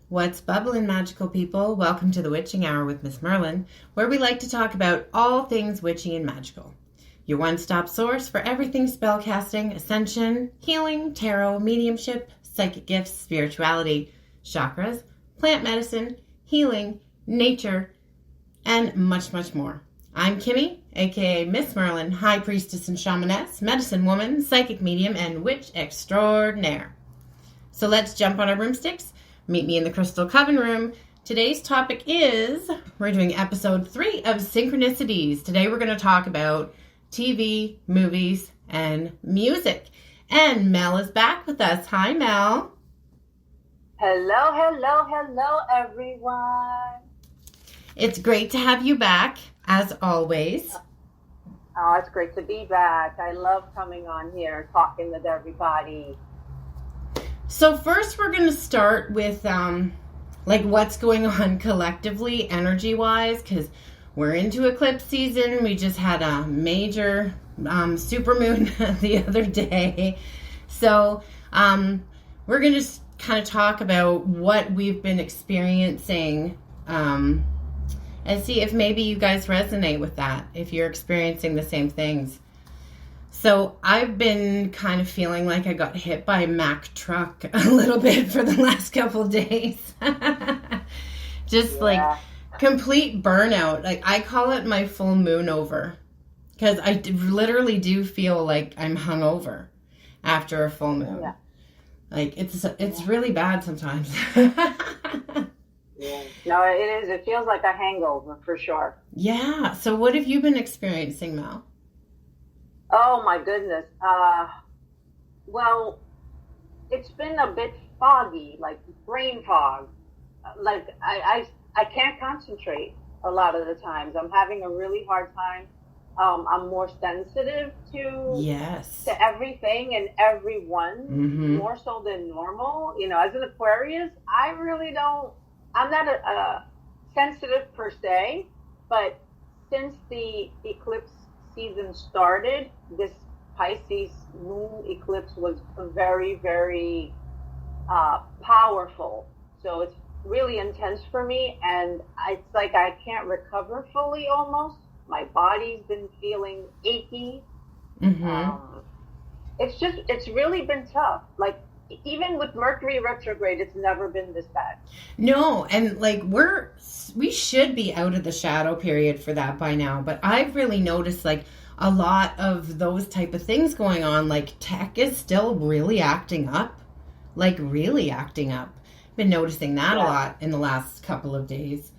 What's bubbling, magical people? Welcome to the Witching Hour with MsMerlin, where we like to talk about all things witchy and magical. Your one-stop source for everything spellcasting, ascension, healing, tarot, mediumship, psychic gifts, spirituality, chakras, plant medicine, healing, nature, and much, much more. I'm Kimmy, aka MsMerlin, high priestess and shamaness, medicine woman, psychic medium, and witch extraordinaire. So let's jump on our broomsticks. Meet me in the Crystal Coven Room. Today's topic is, we're doing episode 3 of Synchronicities. Today we're going to talk about TV, movies, and music. And Mel is back with us. Hi, Mel. Hello, everyone. It's great to have you back, as always. Oh, it's great to be back. I love coming on here, talking with everybody. So first we're going to start with what's going on collectively, energy-wise, because we're into eclipse season. We just had a major supermoon the other day. So we're going to just kind of talk about what we've been experiencing and see if maybe you guys resonate with that, if you're experiencing the same things. So I've been kind of feeling like I got hit by a Mack truck a little bit for the last couple of days. Like complete burnout. Like I call it my full moon over, because I literally do feel like I'm hungover after a full moon. Yeah. Like it's really bad sometimes. Yeah. No, it is. It feels like a hangover for sure. Yeah. So what have you been experiencing, Mel? Oh my goodness. Well, it's been a bit foggy, like brain fog. Like I can't concentrate a lot of the times. I'm having a really hard time. I'm more sensitive to everything and everyone, more so than normal. You know, as an Aquarius, I'm not a sensitive per se, but since the eclipse season started, this Pisces moon eclipse was very, very powerful. So it's really intense for me, and it's like I can't recover fully almost. My body's been feeling achy. It's really been tough. Like even with Mercury retrograde, it's never been this bad. No, and like we should be out of the shadow period for that by now, but I've really noticed like a lot of those type of things going on. Like tech is still really acting up. Been noticing that a lot in the last couple of days.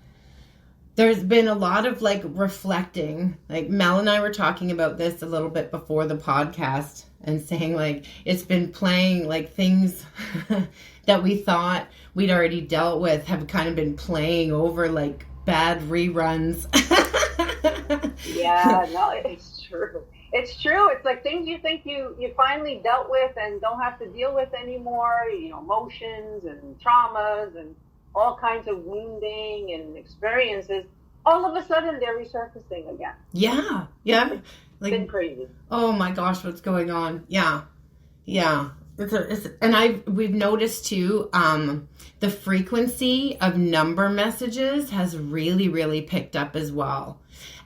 There's been a lot of like reflecting. Like Mel and I were talking about this a little bit before the podcast and saying like it's been playing like things that we thought we'd already dealt with have kind of been playing over like bad reruns. Yeah, no, it's true. It's true. It's like things you think you finally dealt with and don't have to deal with anymore, you know, emotions and traumas and all kinds of wounding and experiences. All of a sudden, they're resurfacing again. Yeah. It's been crazy. Oh my gosh, what's going on? Yeah. We've noticed too, the frequency of number messages has really, really picked up as well.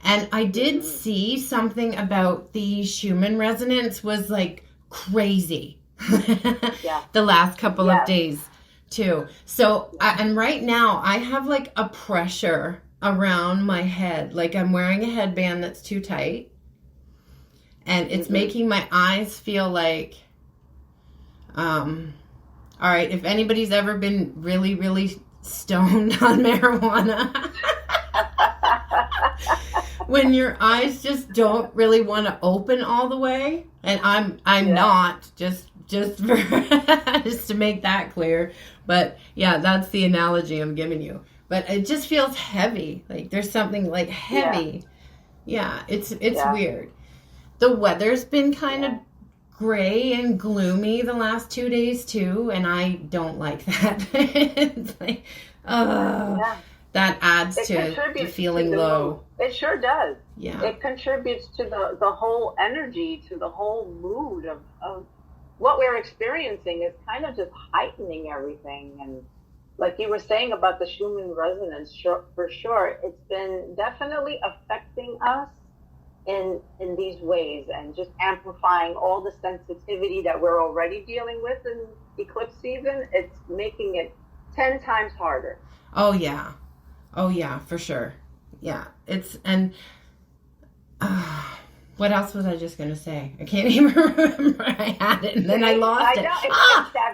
And I did see something about the Schumann resonance was like crazy. The last couple of days too. So, and right now I have like a pressure around my head. Like I'm wearing a headband that's too tight. And it's making my eyes feel like, all right, if anybody's ever been really, really stoned on marijuana, when your eyes just don't really want to open all the way, and I'm not, just to make that clear, but yeah, that's the analogy I'm giving you. But it just feels heavy, like there's something like heavy. Yeah, it's weird. The weather's been kind of gray and gloomy the last 2 days too, and I don't like that. It's like, that adds to the feeling low. It sure does. Yeah. It contributes to the whole energy, to the whole mood of what we're experiencing. Is kind of just heightening everything, and like you were saying about the Schumann resonance, for sure, it's been definitely affecting us in these ways, and just amplifying all the sensitivity that we're already dealing with in eclipse season. It's making it 10 times harder. Oh yeah, for sure. Yeah, it's and. What else was I just going to say? I can't even remember. I had it and then I lost it.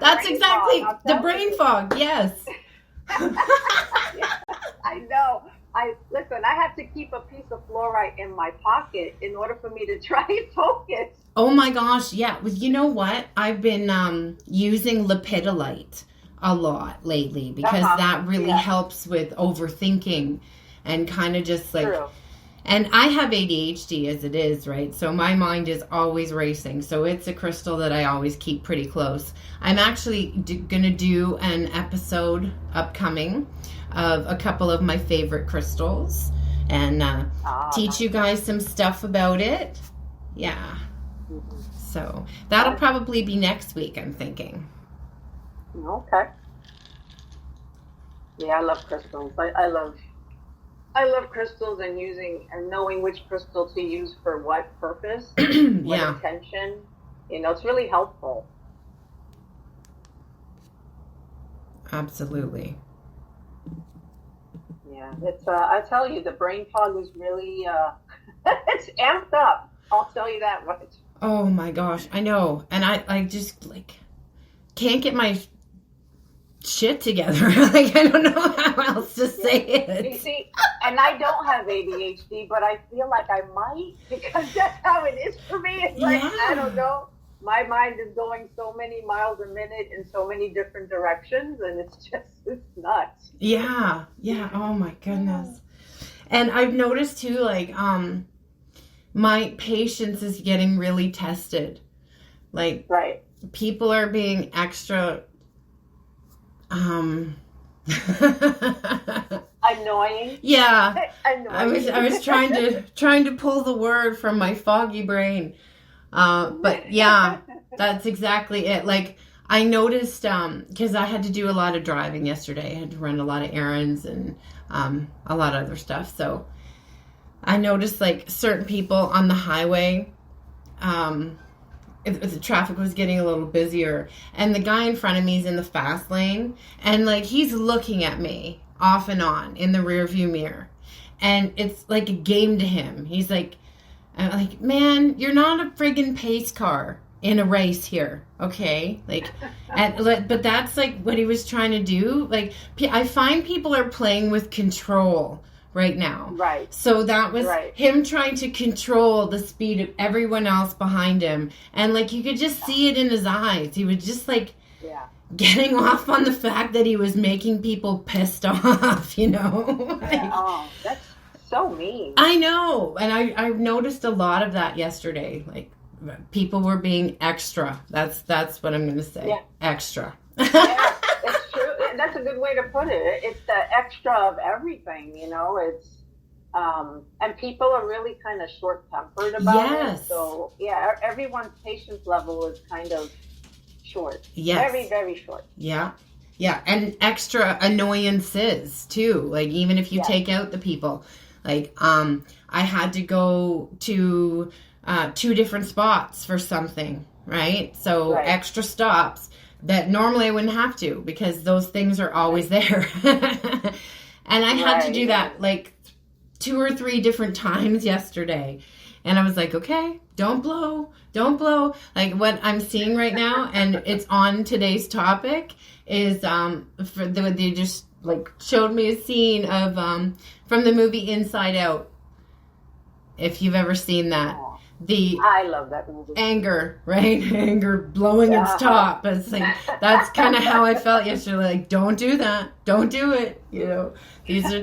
That's exactly the brain fog. Yes. I know. Listen, I have to keep a piece of fluorite in my pocket in order for me to try and focus. Oh my gosh. Yeah. Well, you know what? I've been using lepidolite a lot lately because that really helps with overthinking and kind of just like... True. And I have ADHD as it is, right? So my mind is always racing. So it's a crystal that I always keep pretty close. I'm actually going to do an episode upcoming of a couple of my favorite crystals and teach you guys some stuff about it. Yeah. Mm-hmm. So that'll probably be next week, I'm thinking. Okay. Yeah, I love crystals. I love crystals and knowing which crystal to use for what purpose, what intention. It's really helpful. Absolutely. Yeah, it's. I tell you, the brain fog is really. It's amped up. I'll tell you that much. Oh my gosh, I know, and I just like can't get my shit together. Like, I don't know how else to say it. You see, and I don't have ADHD, but I feel like I might, because that's how it is for me. It's like, I don't know. My mind is going so many miles a minute in so many different directions, and it's nuts. Yeah. Oh my goodness. And I've noticed too, like, my patience is getting really tested. Like, right. People are being extra annoying. Yeah. Annoying. I was trying to pull the word from my foggy brain. But yeah, that's exactly it. Like, I noticed because I had to do a lot of driving yesterday. I had to run a lot of errands and a lot of other stuff. So I noticed like certain people on the highway, if the traffic was getting a little busier, and the guy in front of me is in the fast lane, and like he's looking at me off and on in the rear view mirror, and it's like a game to him. He's like, I'm like, man, you're not a friggin' pace car in a race here, okay? Like, but that's like what he was trying to do. Like, I find people are playing with control right now. Right. So that was him trying to control the speed of everyone else behind him. And like you could just see it in his eyes. He was just like getting off on the fact that he was making people pissed off, Like, oh, that's so mean. I know. And I've noticed a lot of that yesterday. Like people were being extra. That's what I'm going to say. Yeah. Extra. Yeah, it's true. That's a good way to put it. It's the extra of everything, It's and people are really kind of short-tempered about it. So yeah, everyone's patience level is kind of short. Yes. Very, very short. Yeah. Yeah, and extra annoyances too. Like even if you take out the people, like I had to go to 2 different spots for something, right? So extra stops that normally I wouldn't have to, because those things are always there. And I had to do that like 2 or 3 different times yesterday. And I was like, okay, don't blow. Like what I'm seeing right now, and it's on today's topic, is they just like showed me a scene of from the movie Inside Out. If you've ever seen that. I love that movie. Anger, right? Anger blowing its top. It's like, that's kind of how I felt yesterday. Like, don't do that. Don't do it. These are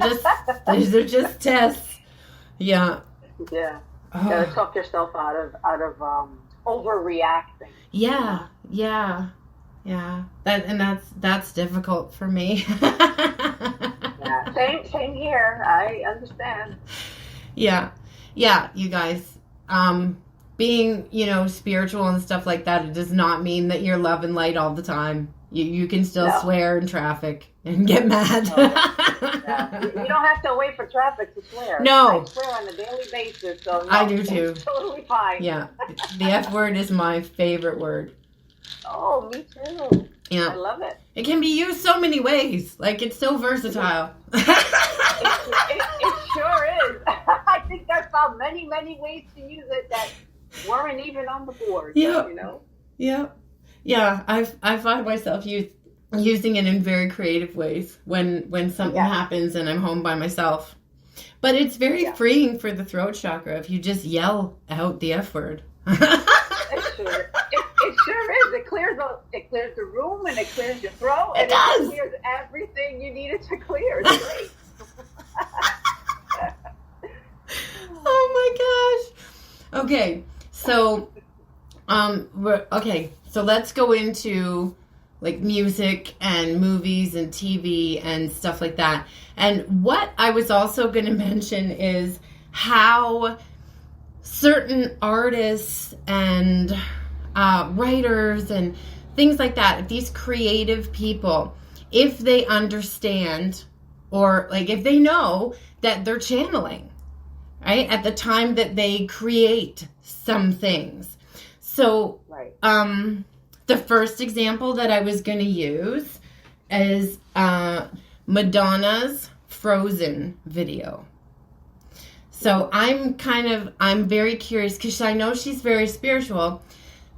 just tests. Yeah. Yeah. You gotta talk yourself out of overreacting. Yeah. That's difficult for me. Yeah. Same here. I understand. Yeah, you guys. being, spiritual and stuff like that, it does not mean that you're love and light all the time. You can still swear in traffic and get mad. Yeah. You don't have to wait for traffic to swear. No. I swear on a daily basis. So no, I do too. It's totally fine. Yeah. The F word is my favorite word. Oh, me too. Yeah. I love it. It can be used so many ways. Like, it's so versatile. It sure is. I think I found many, many ways to use it that weren't even on the board. Yeah. Yeah. Yeah. I find myself using it in very creative ways when something happens and I'm home by myself. But it's very freeing for the throat chakra if you just yell out the F word. It sure is. It clears the room and it clears your throat. It does. It clears everything you needed to clear. It's great. Oh my gosh. Okay. So so let's go into like music and movies and TV and stuff like that. And what I was also going to mention is how certain artists and writers and things like that, these creative people, if they understand or like if they know that they're channeling, right, at the time that they create some things. So the first example that I was going to use is Madonna's Frozen video. So I'm very curious because I know she's very spiritual.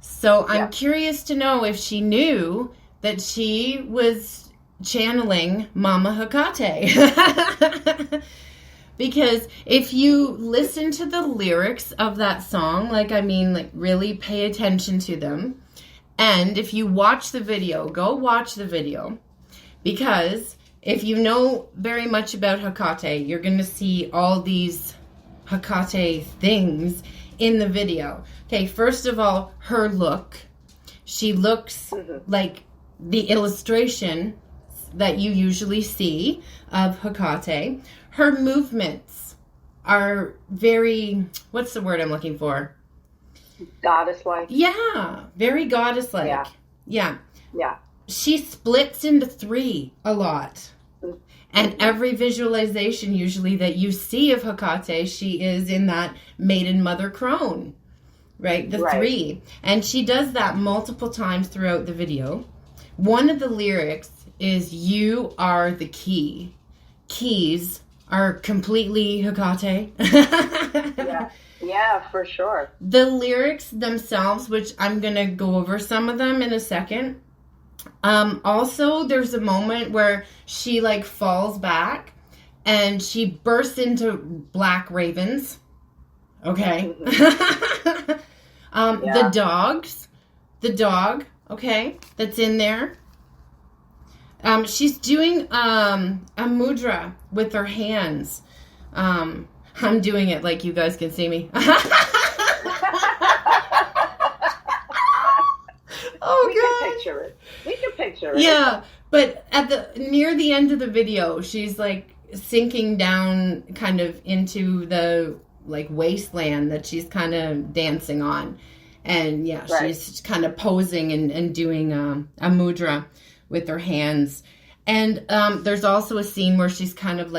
So I'm curious to know if she knew that she was channeling Mama Hecate. Because if you listen to the lyrics of that song, really pay attention to them. And if you watch the video, go watch the video. Because if you know very much about Hecate, you're going to see all these Hecate things in the video. Okay, first of all, her look. She looks like the illustration that you usually see of Hecate. Her movements are very, what's the word I'm looking for? Goddess-like. Yeah, very goddess-like. Yeah. Yeah. She splits into 3 a lot. And every visualization usually that you see of Hecate, she is in that maiden mother crone, right? The 3. And she does that multiple times throughout the video. One of the lyrics is, "You are the key." Keys are completely Hecate. Yeah, for sure. The lyrics themselves, which I'm going to go over some of them in a second. Also, there's a moment where she falls back and she bursts into black ravens. Okay. The dog, okay, that's in there. She's doing a mudra with her hands. I'm doing it like you guys can see me. We can picture it. Yeah, but near the end of the video, she's sinking down kind of into the wasteland that she's kind of dancing on. And she's kind of posing and doing a mudra with her hands. And there's also a scene where she's kind of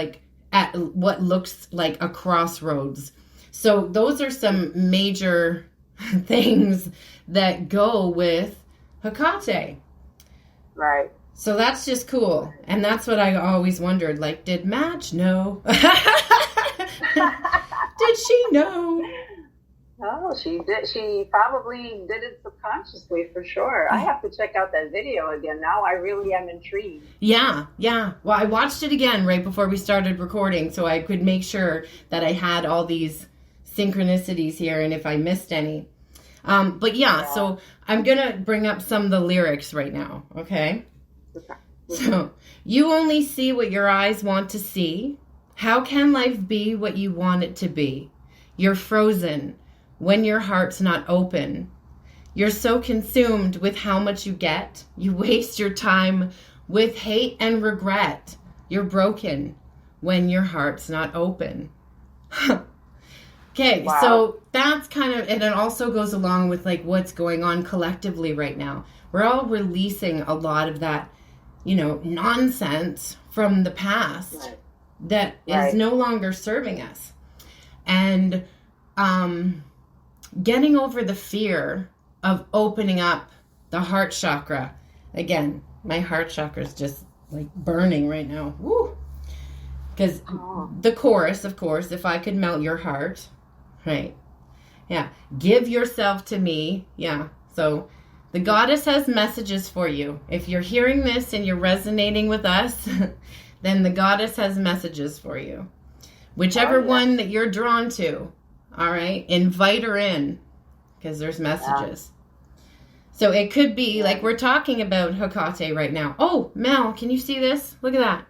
at what looks like a crossroads. So those are some major things that go with Hecate. Right. So that's just cool. And that's what I always wondered. Did Madge know? Did she know? Oh, she did. She probably did it subconsciously for sure. I have to check out that video again. Now I really am intrigued. Yeah. Well, I watched it again right before we started recording so I could make sure that I had all these synchronicities here and if I missed any. So I'm going to bring up some of the lyrics right now, okay? So, you only see what your eyes want to see. How can life be what you want it to be? You're frozen when your heart's not open. You're so consumed with how much you get. You waste your time with hate and regret. You're broken when your heart's not open. Okay, Wow. so that's kind of, and it also goes along with like what's going on collectively right now. We're all releasing a lot of that, nonsense from the past Right. that is Right. no longer serving us. And getting over the fear of opening up the heart chakra. Again, my heart chakra is just like burning right now. Woo! Because the chorus, of course, if I could melt your heart, right? Yeah. Give yourself to me. Yeah. So the goddess has messages for you. If you're hearing this and you're resonating with us, then the goddess has messages for you. Whichever one that you're drawn to, all right? Invite her in because there's messages. So it could be like we're talking about Hecate right now. Oh, Mel, can you see this? Look at that.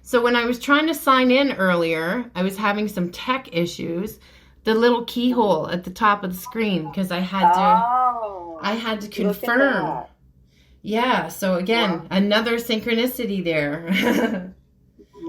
So when I was trying to sign in earlier, I was having some tech issues. The little keyhole at the top of the screen because I had to confirm. Yeah, so again, another synchronicity there.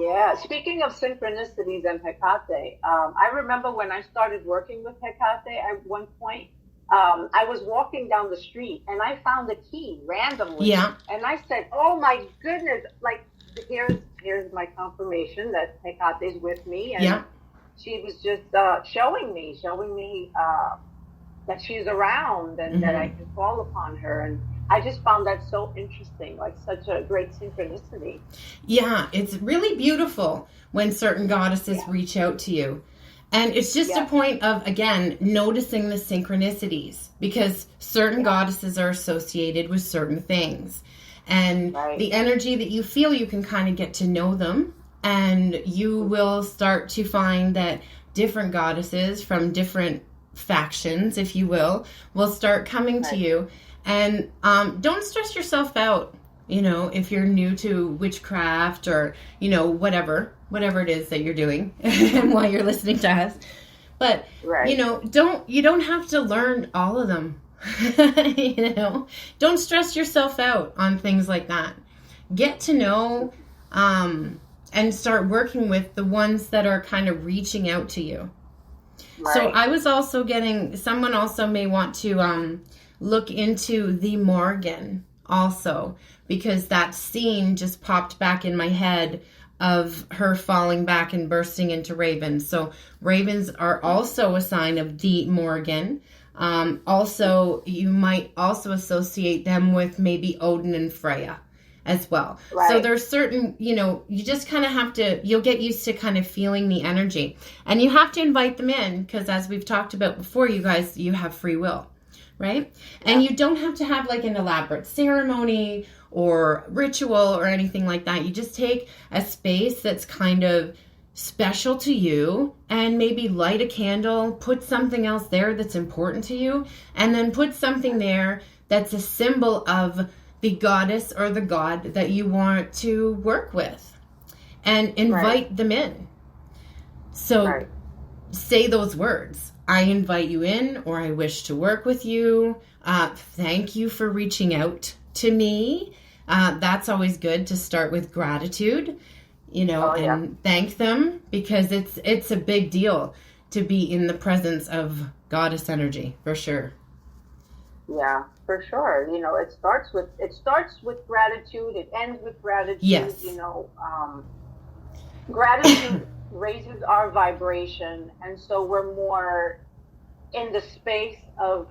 Yeah, speaking of synchronicities and Hecate, I remember when I started working with Hecate at one point, I was walking down the street and I found a key randomly. Yeah. And I said, oh my goodness, like here's my confirmation that Hecate's with me. And she was just showing me that she's around and that I can call upon her. And I just found that so interesting, like such a great synchronicity. Yeah, it's really beautiful when certain goddesses reach out to you. And it's just a point of, again, noticing the synchronicities because certain goddesses are associated with certain things. And the energy that you feel, you can kind of get to know them. And you will start to find that different goddesses from different factions, if you will start coming to you. And don't stress yourself out, if you're new to witchcraft or, whatever it is that you're doing while you're listening to us. But, you don't have to learn all of them. Don't stress yourself out on things like that. Get to know and start working with the ones that are kind of reaching out to you. Right. So I was also someone also may want to look into the Morgan also, because that scene just popped back in my head of her falling back and bursting into ravens. So ravens are also a sign of the Morgan. Also, you might also associate them with maybe Odin and Freya as well. Right. So there's certain, you just kind of have to, you'll get used to kind of feeling the energy. And you have to invite them in because as we've talked about before, you guys, you have free will, right? Yeah. And you don't have to have like an elaborate ceremony or ritual or anything like that. You just take a space that's kind of special to you and maybe light a candle, put something else there that's important to you, and then put something there that's a symbol of the goddess or the god that you want to work with and invite them in. So say those words. I invite you in, or I wish to work with you. Thank you for reaching out to me. That's always good to start with gratitude, and thank them because it's a big deal to be in the presence of goddess energy for sure. Yeah, for sure. It starts with gratitude. It ends with gratitude. Yes. Gratitude raises our vibration, and so we're more in the space of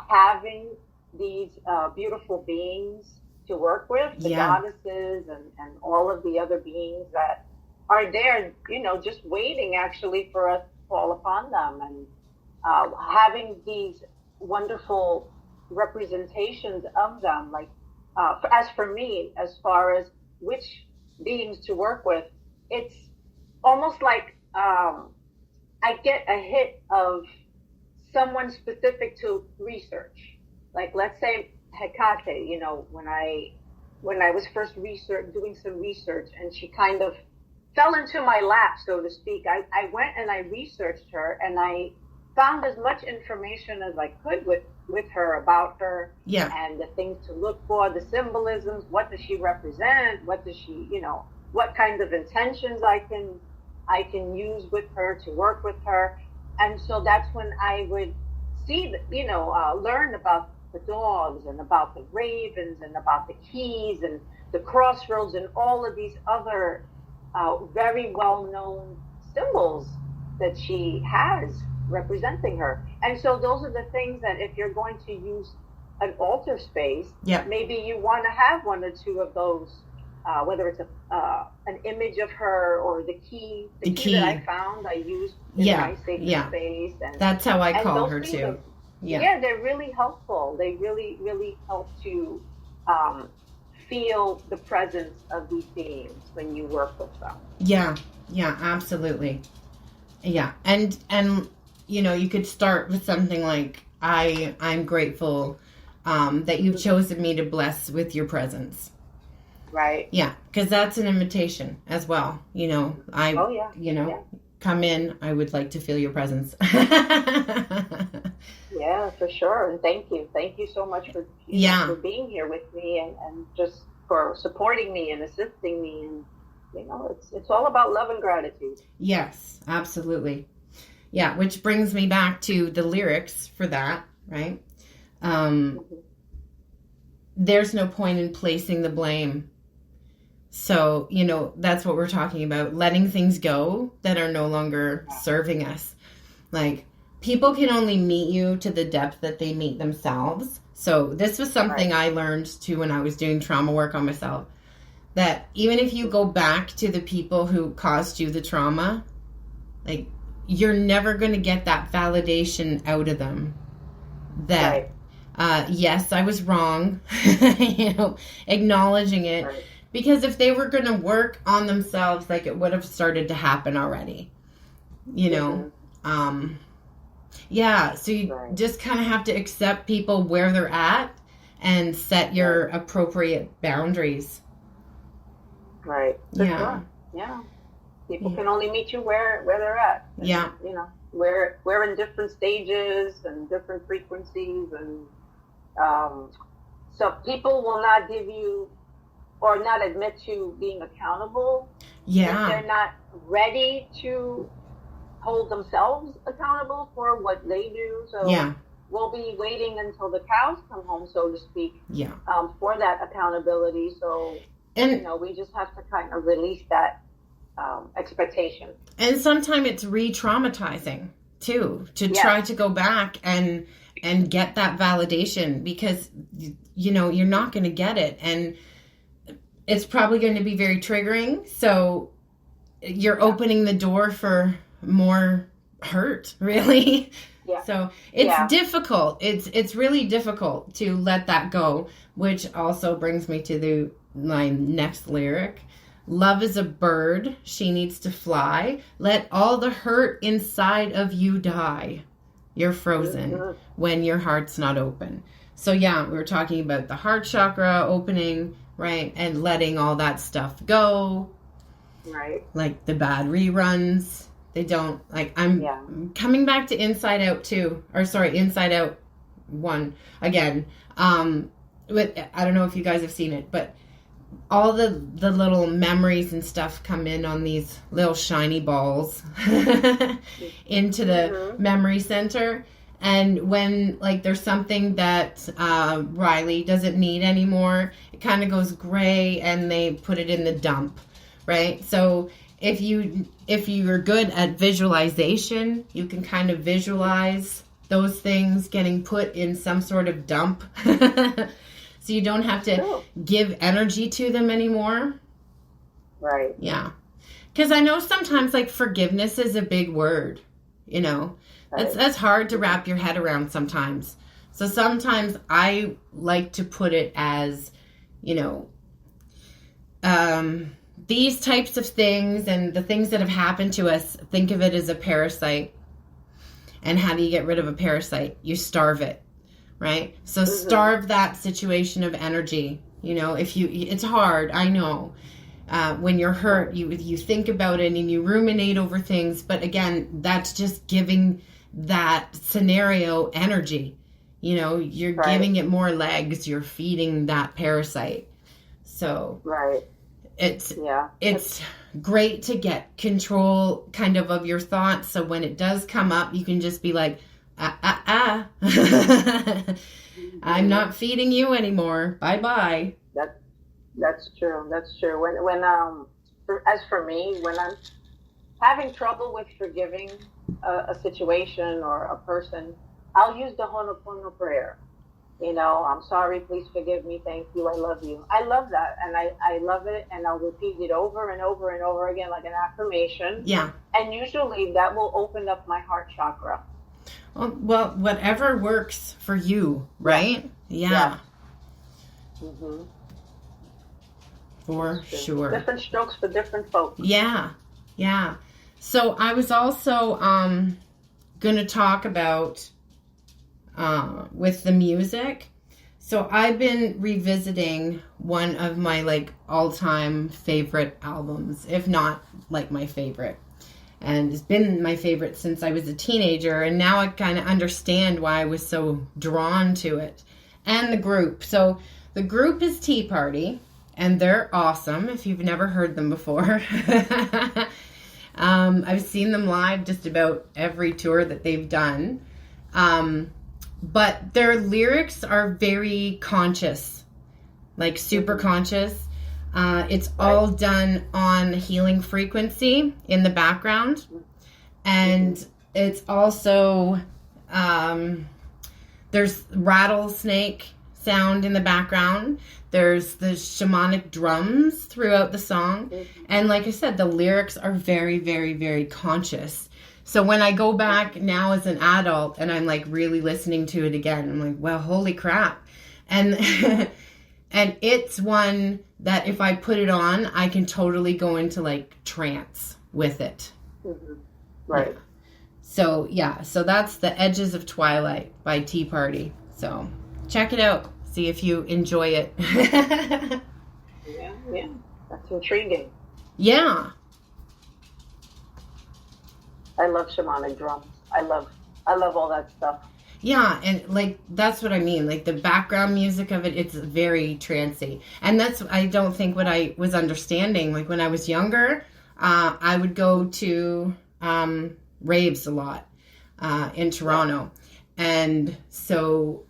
having these beautiful beings to work with, the goddesses and all of the other beings that are there, just waiting actually for us to call upon them, and having these wonderful representations of them. Like, as for me, as far as which beings to work with, it's almost like I get a hit of someone specific to research. Like, let's say Hecate, when I was first doing some research, and she kind of fell into my lap, so to speak. I went and I researched her, and I found as much information as I could with her, about her, and the things to look for, the symbolisms. What does she represent? What does she, what kinds of intentions I can use with her to work with her. And so that's when I would see, learn about the dogs and about the ravens and about the keys and the crossroads and all of these other very well known symbols that she has representing her. And so those are the things that if you're going to use an altar space, yeah, maybe you want to have one or two of those, whether it's an image of her or the key that I found I used in my sacred space. And that's how I call her too. Yeah, they're really helpful. They really, really help to feel the presence of these beings when you work with them. Yeah, absolutely. Yeah, and you could start with something like, I'm grateful that you've chosen me to bless with your presence. Right. Yeah, because that's an invitation as well. Come in. I would like to feel your presence. Yeah, for sure. And thank you so much for being here with me and just for supporting me and assisting me. And it's all about love and gratitude. Yes, absolutely. Yeah, which brings me back to the lyrics for that, right? There's no point in placing the blame. So, that's what we're talking about. Letting things go that are no longer serving us. Like, people can only meet you to the depth that they meet themselves. So this was something I learned too when I was doing trauma work on myself. That even if you go back to the people who caused you the trauma, like, you're never going to get that validation out of them. That, yes, I was wrong. Acknowledging it. Right. Because if they were going to work on themselves, like, it would have started to happen already. So you just kind of have to accept people where they're at and set your appropriate boundaries. Right. Sure. Yeah. People can only meet you where they're at. And, we're in different stages and different frequencies. And so people will not give you or not admit to being accountable. Yeah. If they're not ready to hold themselves accountable for what they do. So we'll be waiting until the cows come home, so to speak, for that accountability. So, we just have to kind of release that expectation. And sometimes it's re-traumatizing, too, to try to go back and get that validation because, you're not going to get it. And it's probably going to be very triggering. So you're opening the door for more hurt, really. Yeah. So it's difficult. It's really difficult to let that go, which also brings me to my next lyric. Love is a bird. She needs to fly. Let all the hurt inside of you die. You're frozen when your heart's not open. So we were talking about the heart chakra opening, right? And letting all that stuff go. Right. Like the bad reruns. They don't, like, I'm coming back to Inside Out 2, or sorry, Inside Out 1 again. But I don't know if you guys have seen it, but all the little memories and stuff come in on these little shiny balls into the memory center. And when, like, there's something that Riley doesn't need anymore, it kind of goes gray and they put it in the dump, right? So if you're good at visualization, you can kind of visualize those things getting put in some sort of dump. So you don't have to give energy to them anymore. Right. Yeah. Because I know sometimes, like, forgiveness is a big word, That's hard to wrap your head around sometimes. So sometimes I like to put it as, these types of things and the things that have happened to us, think of it as a parasite. And how do you get rid of a parasite? You starve it, right? So starve that situation of energy. It's hard, I know. When you're hurt, you think about it and you ruminate over things. But again, that's just giving that scenario energy. You're giving it more legs. You're feeding that parasite. So it's great to get control kind of your thoughts. So when it does come up, you can just be like, I'm not feeding you anymore. Bye-bye. That's true. That's true. As for me, when I'm having trouble with forgiving a situation or a person, I'll use the Ho'oponopono prayer. I'm sorry, please forgive me, thank you, I love you. I love that, and I love it, and I'll repeat it over and over and over again like an affirmation. Yeah. And usually that will open up my heart chakra. Well, whatever works for you, right? Yeah. Mm-hmm. For sure. Different strokes for different folks. Yeah. So I was also going to talk about with the music. So I've been revisiting one of my like all-time favorite albums, if not like my favorite. And it's been my favorite since I was a teenager, and now I kind of understand why I was so drawn to it. And the group. So the group is Tea Party, and they're awesome if you've never heard them before. I've seen them live just about every tour that they've done. But their lyrics are very conscious, like super conscious. It's all done on healing frequency in the background. And it's also, there's rattlesnake sound in the background. There's the shamanic drums throughout the song. And like I said, the lyrics are very, very, very conscious. So when I go back now as an adult and I'm like really listening to it again, I'm like, well, holy crap. And and it's one that if I put it on, I can totally go into like trance with it. Mm-hmm. Right. Yeah. So that's The Edges of Twilight by Tea Party. So check it out. See if you enjoy it. Yeah. That's intriguing. Yeah. I love shamanic drums. I love all that stuff. Yeah, and like that's what I mean. Like the background music of it, it's very trancy. And that's I don't think what I was understanding. Like when I was younger, I would go to raves a lot in Toronto. And so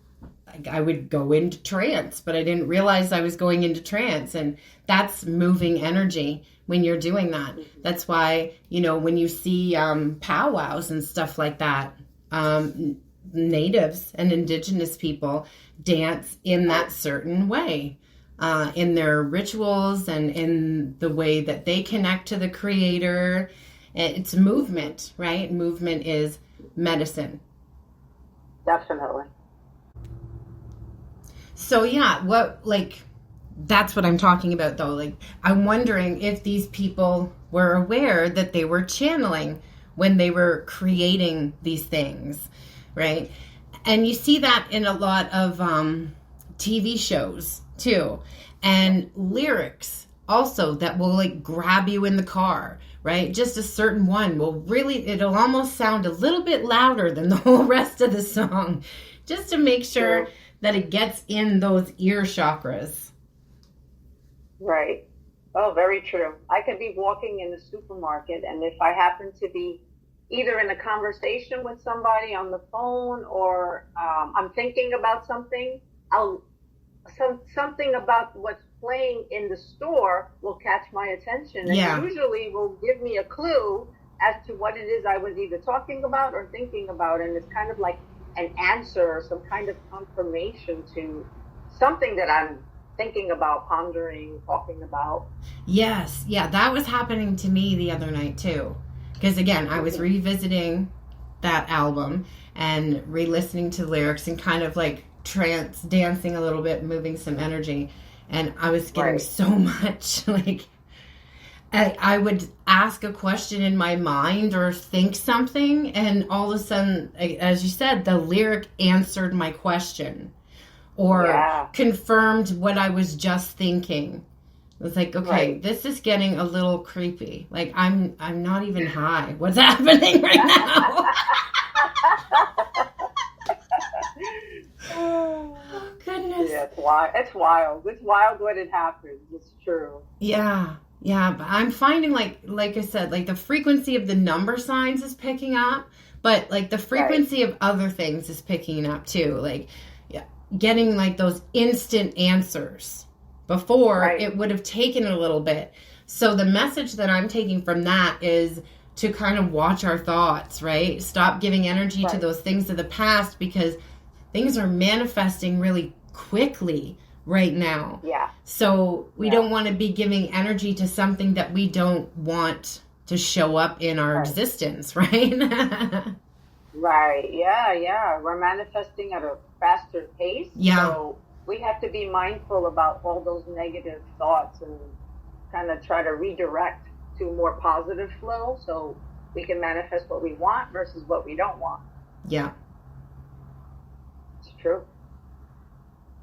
I would go into trance, but I didn't realize I was going into trance. And that's moving energy when you're doing that. That's why, when you see powwows and stuff like that, natives and indigenous people dance in that certain way, in their rituals and in the way that they connect to the creator. It's movement, right? Movement is medicine. Definitely. So yeah, that's what I'm talking about though. Like, I'm wondering if these people were aware that they were channeling when they were creating these things, right? And you see that in a lot of TV shows too. And lyrics also that will like grab you in the car, right? Just a certain one will really, it'll almost sound a little bit louder than the whole rest of the song, just to make sure that it gets in those ear chakras. Right. Oh, very true. I could be walking in the supermarket, and if I happen to be either in a conversation with somebody on the phone or I'm thinking about something, something about what's playing in the store will catch my attention, and usually will give me a clue as to what it is I was either talking about or thinking about, and it's kind of like an answer or some kind of confirmation to something that I'm thinking about, pondering, talking about. Yes. Yeah, that was happening to me the other night too. Because again, I was revisiting that album and re-listening to the lyrics and kind of like trance dancing a little bit, moving some energy. And I was getting so much like, I would ask a question in my mind or think something, and all of a sudden, as you said, the lyric answered my question or confirmed what I was just thinking. It was like, okay, this is getting a little creepy. Like I'm not even high. What's happening right now? Oh goodness. Yeah, it's wild. It's wild when it happens. It's true. Yeah. Yeah, but I'm finding like I said, like the frequency of the number signs is picking up, but like the frequency of other things is picking up too. Like yeah, getting like those instant answers. Before it would have taken a little bit. So the message that I'm taking from that is to kind of watch our thoughts, right? Stop giving energy to those things of the past because things are manifesting really quickly right now. Yeah. So we don't want to be giving energy to something that we don't want to show up in our existence, right? Right. Yeah. We're manifesting at a faster pace. Yeah. So we have to be mindful about all those negative thoughts and kind of try to redirect to a more positive flow so we can manifest what we want versus what we don't want. Yeah. It's true.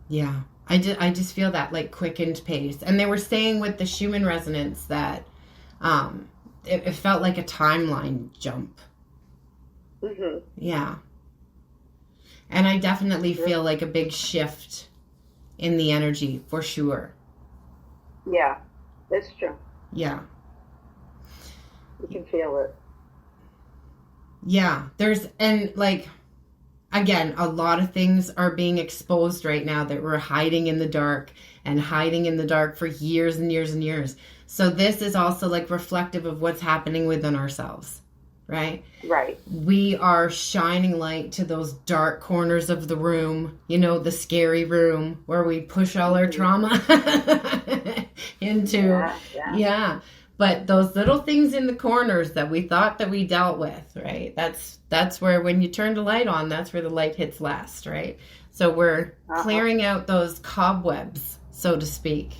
Yeah. I just feel that like quickened pace. And they were saying with the Schumann resonance that it felt like a timeline jump. Mm-hmm. Yeah. And I definitely feel like a big shift in the energy for sure. Yeah, that's true. Yeah. You can feel it. Yeah. And like, again, a lot of things are being exposed right now that we're hiding in the dark for years and years and years. So this is also like reflective of what's happening within ourselves, right? Right. We are shining light to those dark corners of the room, the scary room where we push all our trauma into. Yeah. But those little things in the corners that we thought that we dealt with, right? That's where when you turn the light on, that's where the light hits last, right? So we're clearing out those cobwebs, so to speak.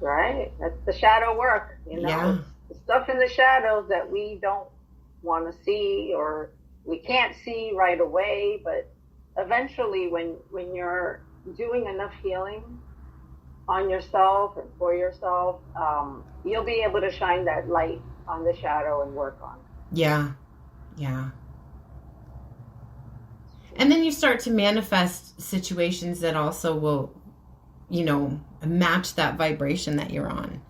Right. That's the shadow work, Yeah. The stuff in the shadows that we don't want to see or we can't see right away, but eventually when you're doing enough healing on yourself and for yourself, you'll be able to shine that light on the shadow and work on it. Yeah. And then you start to manifest situations that also will, match that vibration that you're on.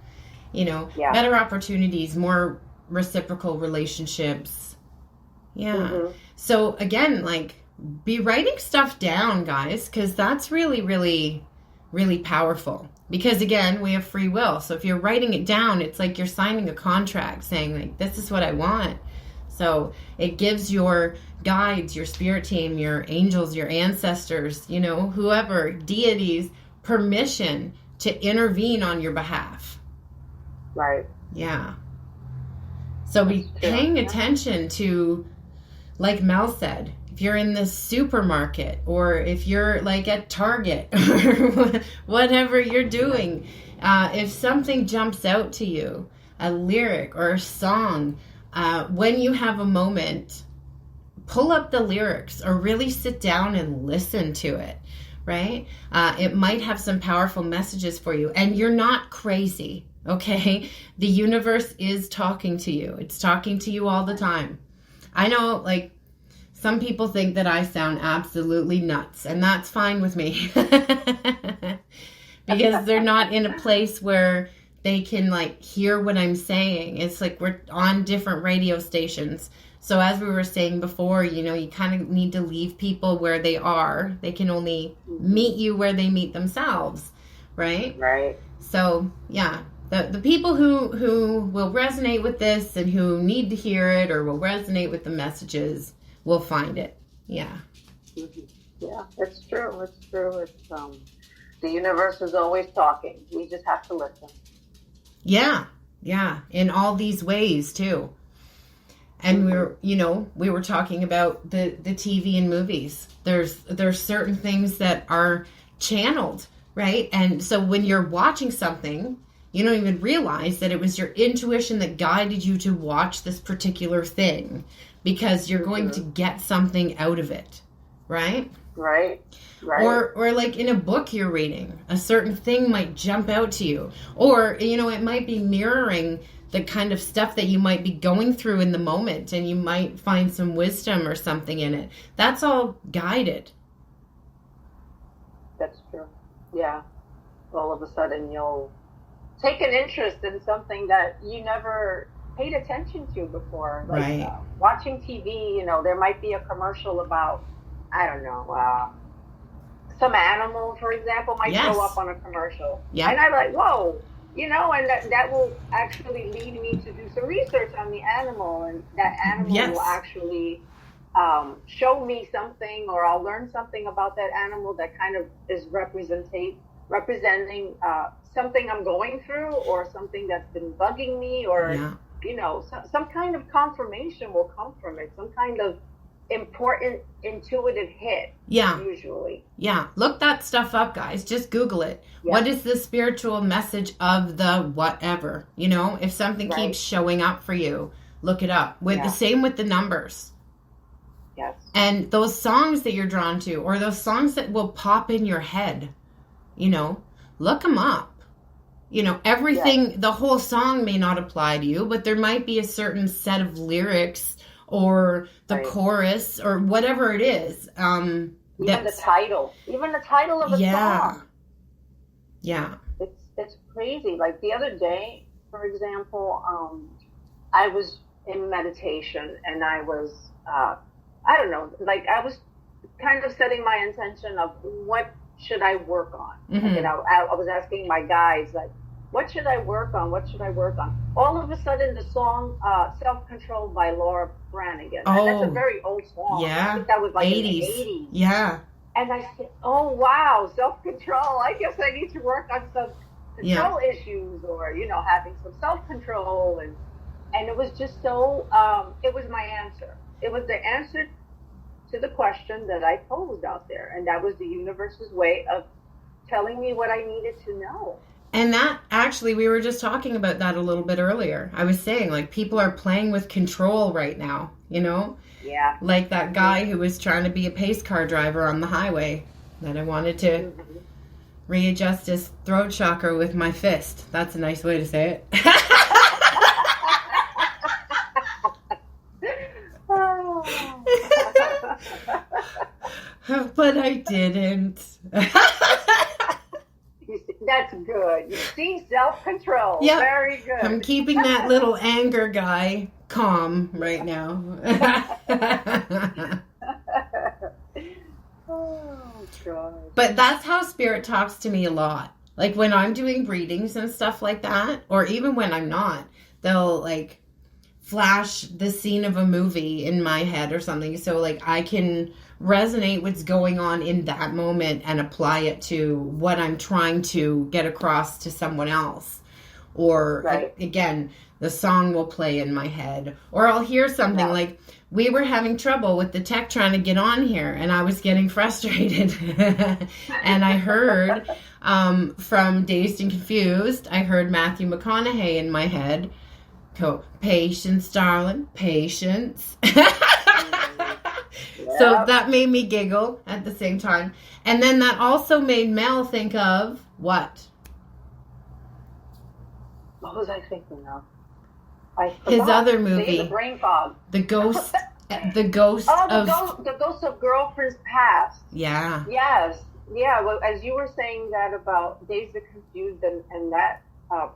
Better opportunities, more reciprocal relationships. Yeah. Mm-hmm. So again, like be writing stuff down, guys, because that's really, really, really powerful. Because again, we have free will. So if you're writing it down, it's like you're signing a contract saying like, this is what I want. So it gives your guides, your spirit team, your angels, your ancestors, whoever, deities, permission to intervene on your behalf. Right. Yeah. So be paying attention to, like Mel said, if you're in the supermarket or if you're like at Target or whatever you're doing, if something jumps out to you, a lyric or a song, when you have a moment, pull up the lyrics or really sit down and listen to it, right? It might have some powerful messages for you, and you're not crazy, okay? The universe is talking to you. It's talking to you all the time. I know, like, some people think that I sound absolutely nuts, and that's fine with me because they're not in a place where they can like hear what I'm saying. It's like we're on different radio stations. So as we were saying before, you kind of need to leave people where they are. They can only meet you where they meet themselves, right? Right. So yeah, the people who will resonate with this and who need to hear it or will resonate with the messages will find it. Yeah. Mm-hmm. Yeah, it's true. It's true. It's the universe is always talking. We just have to listen. Yeah. In all these ways too. And we were talking about the TV and movies. There's certain things that are channeled, right? And so when you're watching something, you don't even realize that it was your intuition that guided you to watch this particular thing because you're going to get something out of it, right? Right. Or like in a book you're reading, a certain thing might jump out to you. Or, it might be mirroring the kind of stuff that you might be going through in the moment, and you might find some wisdom or something in it. That's all guided. That's true. Yeah. All of a sudden you'll take an interest in something that you never paid attention to before. Like Right. Watching TV, you know, there might be a commercial about, I don't know, some animal, for example, might Yes. show up on a commercial. Yeah. And I'm like, whoa, you know, and that will actually lead me to do some research on the animal, and that animal Yes. will actually show me something, or I'll learn something about that animal that kind of is representing something I'm going through, or something that's been bugging me, or, Yeah. you know, some kind of confirmation will come from it, some kind of important intuitive hit. Yeah. Usually. Yeah. Look that stuff up, guys. Just Google it. Yeah. What is the spiritual message of the whatever? You know, if something Right. keeps showing up for you, look it up. With Yeah. the same with the numbers. Yes. And those songs that you're drawn to, or those songs that will pop in your head, you know, look them up. You know, everything, the whole song may not apply to you, but there might be a certain set of lyrics or the Right. chorus or whatever it is. Even the title of a song. Yeah. It's crazy. Like the other day, for example, I was in meditation, and I was, I don't know, like I was kind of setting my intention of what should I work on. Mhm. Like, and I was asking my guides, like, what should I work on? What should I work on? All of a sudden, the song Self-Control by Laura Branigan. And that's a very old song. Yeah. I think that was like 80s. in the 80s. Yeah. And I said, oh, wow, self-control. I guess I need to work on some control issues, or, you know, having some self-control. And it was just so, it was my answer. It was the answer to the question that I posed out there. And that was the universe's way of telling me what I needed to know. And that, actually, we were just talking about that a little bit earlier. I was saying, like, people are playing with control right now, you know? Yeah. Like that guy who was trying to be a pace car driver on the highway. That I wanted to readjust his throat chakra with my fist. That's a nice way to say it. But I didn't. That's good. You see, self-control. Yep. Very good. I'm keeping that little anger guy calm right now. Oh, God. But that's how spirit talks to me a lot. Like when I'm doing readings and stuff like that, or even when I'm not, they'll like flash the scene of a movie in my head or something. So like I can resonate what's going on in that moment and apply it to what I'm trying to get across to someone else. Or again, the song will play in my head, or I'll hear something like, we were having trouble with the tech trying to get on here, and I was getting frustrated. And I heard from Dazed and Confused, I heard Matthew McConaughey in my head go, patience, darling, patience. So that made me giggle at the same time. And then that also made Mel think of what? What was I thinking of? His other movie. The brain fog. The ghost. The ghost the ghost of Girlfriend's Past. Yeah. Yes. Yeah. Well, as you were saying that about Dazed and Confused and that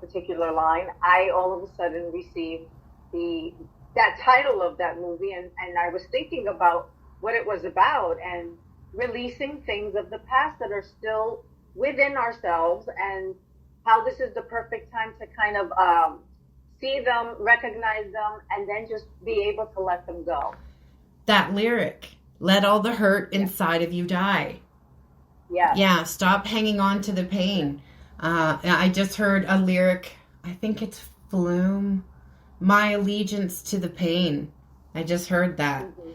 particular line, I all of a sudden received that title of that movie, and I was thinking about what it was about, and releasing things of the past that are still within ourselves, and how this is the perfect time to kind of see them, recognize them, and then just be able to let them go. That lyric, let all the hurt inside of you die. Yeah. Yeah, stop hanging on to the pain. I just heard a lyric, I think it's Flume, my allegiance to the pain. I just heard that. Mm-hmm.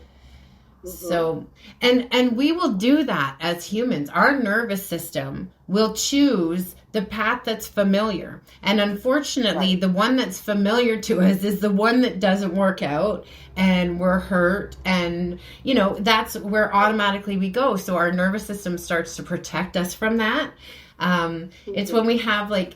So, and we will do that as humans. Our nervous system will choose the path that's familiar. And unfortunately, the one that's familiar to us is the one that doesn't work out, and we're hurt. And, you know, that's where automatically we go. So our nervous system starts to protect us from that. It's when we have like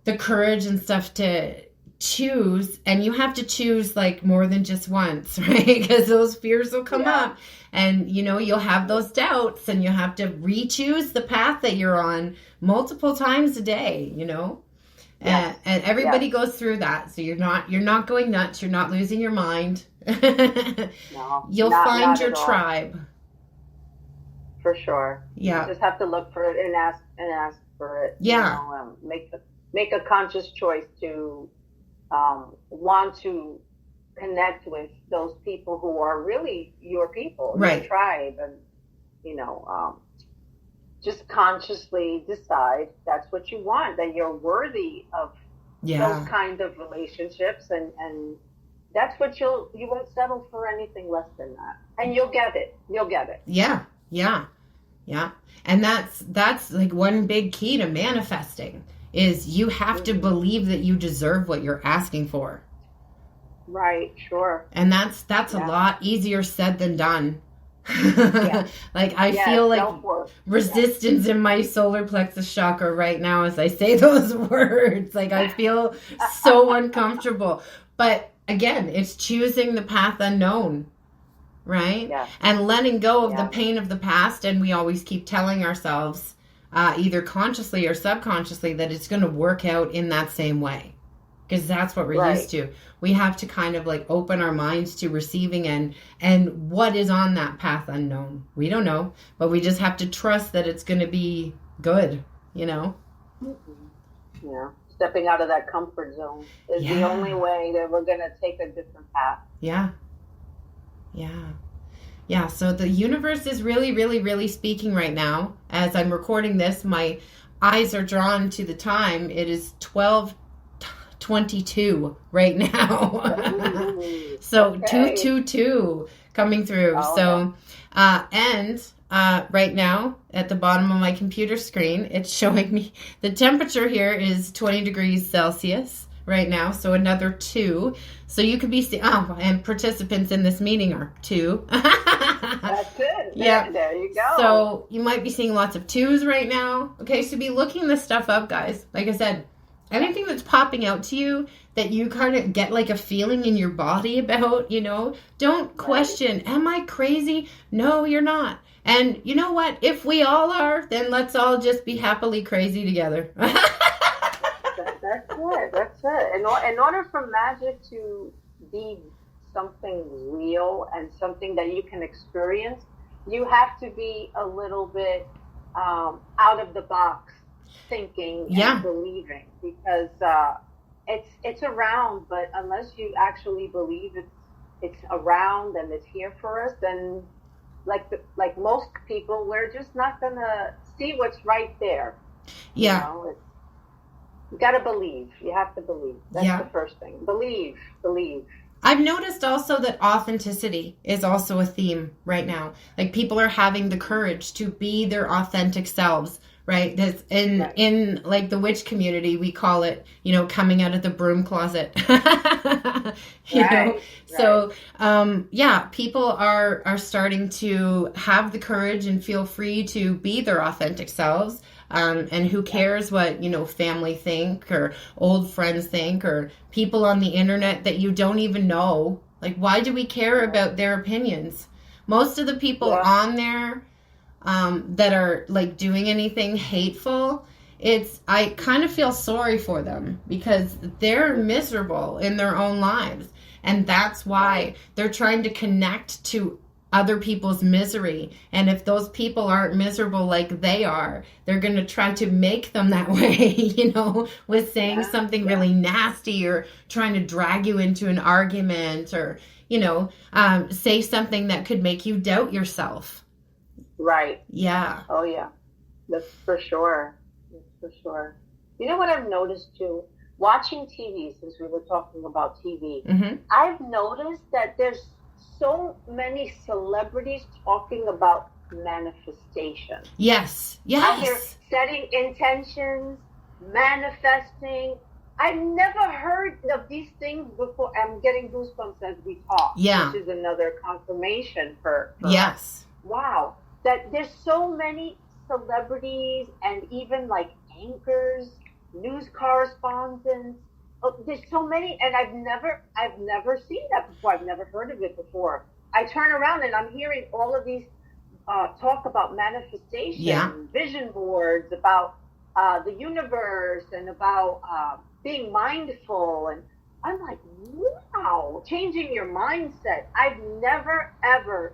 the courage and stuff to choose, and you have to choose like more than just once, right? Because those fears will come up, and you know, you'll have those doubts, and you have to re-choose the path that you're on multiple times a day, you know. And everybody goes through that. So you're not going nuts. You're not losing your mind. No, You'll find your tribe. For sure. Yeah. You just have to look for it and ask for it. Yeah. Make a conscious choice to want to connect with those people who are really your people, your tribe, and just consciously decide that's what you want, that you're worthy of those kind of relationships, and that's what you won't settle for anything less than that, and you'll get it. Yeah. And that's like one big key to manifesting is you have to believe that you deserve what you're asking for. Right, sure. And that's a lot easier said than done. Like I feel like resistance in my solar plexus chakra right now as I say those words. Like I feel so uncomfortable. But again, it's choosing the path unknown, right? Yeah. And letting go of the pain of the past. And we always keep telling ourselves, either consciously or subconsciously, that it's going to work out in that same way. Because that's what we're used to. We have to kind of like open our minds to receiving and what is on that path unknown. We don't know, but we just have to trust that it's going to be good, Yeah. Stepping out of that comfort zone is the only way that we're going to take a different path. Yeah. So the universe is really, really, really speaking right now. As I'm recording this, my eyes are drawn to the time. It is 12:22 right now. So 222 coming through. Right now at the bottom of my computer screen, it's showing me the temperature here is 20 degrees Celsius right now. So another 2. So you could be and participants in this meeting are 2. That's it. There you go. So you might be seeing lots of 2s right now. Okay, so be looking this stuff up, guys. Like I said, anything that's popping out to you that you kind of get like a feeling in your body about, don't question, am I crazy? No, you're not. And you know what? If we all are, then let's all just be happily crazy together. That's it. In order for magic to be something real and something that you can experience, you have to be a little bit out of the box thinking and believing, because it's around, but unless you actually believe it's around and it's here for us, then like most people, we're just not gonna see what's right there. You gotta believe. You have to believe. That's the first thing. Believe. I've noticed also that authenticity is also a theme right now. Like people are having the courage to be their authentic selves. Right. That's in like the witch community, we call it, coming out of the broom closet. So, people are starting to have the courage and feel free to be their authentic selves. And who cares what, family think or old friends think or people on the internet that you don't even know. Like, why do we care about their opinions? Most of the people on there that are like doing anything hateful, I kind of feel sorry for them because they're miserable in their own lives. And that's why they're trying to connect to other people's misery. And if those people aren't miserable like they are, they're going to try to make them that way, with saying something really nasty or trying to drag you into an argument or, say something that could make you doubt yourself. Right. Yeah. Oh, yeah. That's for sure. You know what I've noticed too? Watching TV, since we were talking about TV, I've noticed that there's so many celebrities talking about manifestation. Yes. I hear setting intentions, manifesting. I've never heard of these things before. I'm getting goosebumps as we talk. Yeah. Which is another confirmation for yes. Wow. That there's so many celebrities and even like anchors, news correspondents. Oh, there's so many, and I've never seen that before. I've never heard of it before. I turn around and I'm hearing all of these talk about manifestation, vision boards, about the universe and about being mindful. And I'm like, wow, changing your mindset. I've never, ever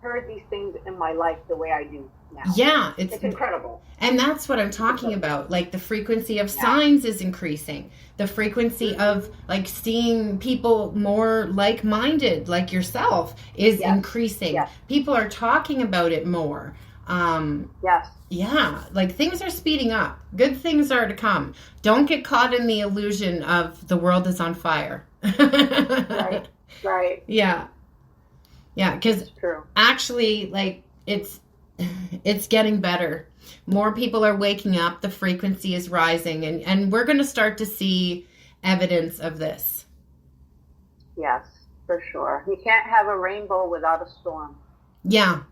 heard these things in my life the way I do now. Yeah, it's incredible. And that's what I'm talking about. Like the frequency of signs is increasing. The frequency of like seeing people more like-minded, like yourself, is increasing. Yes. People are talking about it more. Yes. Yeah, like things are speeding up. Good things are to come. Don't get caught in the illusion of the world is on fire. Right. Yeah, because actually, like, it's getting better. More people are waking up. The frequency is rising, and we're going to start to see evidence of this. Yes, for sure. You can't have a rainbow without a storm. Yeah,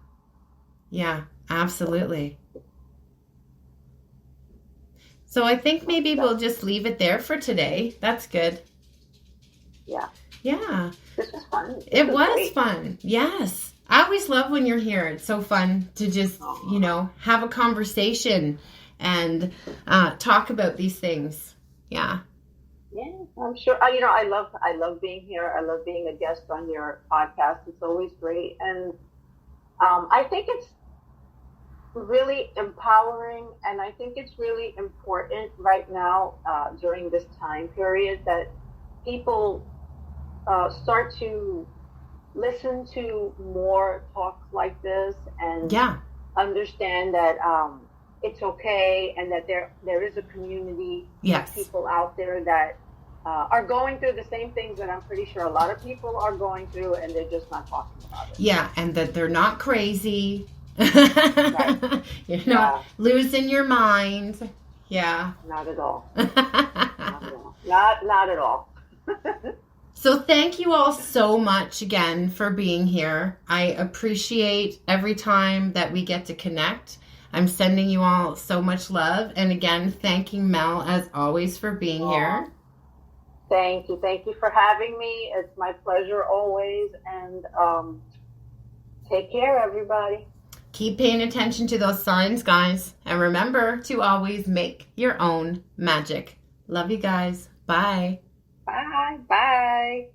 absolutely. So I think maybe we'll just leave it there for today. That's good. Yeah. This was fun. It was fun. Yes. I always love when you're here. It's so fun to just, have a conversation and talk about these things. Yeah. Yeah, I'm sure. I love being here. I love being a guest on your podcast. It's always great. And I think it's really empowering, and I think it's really important right now during this time period that people start to listen to more talks like this and understand that it's okay, and that there is a community of people out there that are going through the same things that I'm pretty sure a lot of people are going through, and they're just not talking about it. Yeah, and that they're not crazy. Right. You're not losing your mind. Yeah. Not at all. Not at all. So thank you all so much again for being here. I appreciate every time that we get to connect. I'm sending you all so much love. And again, thanking Mel as always for being here. Thank you. Thank you for having me. It's my pleasure always. And take care, everybody. Keep paying attention to those signs, guys. And remember to always make your own magic. Love you guys. Bye. Bye. Bye.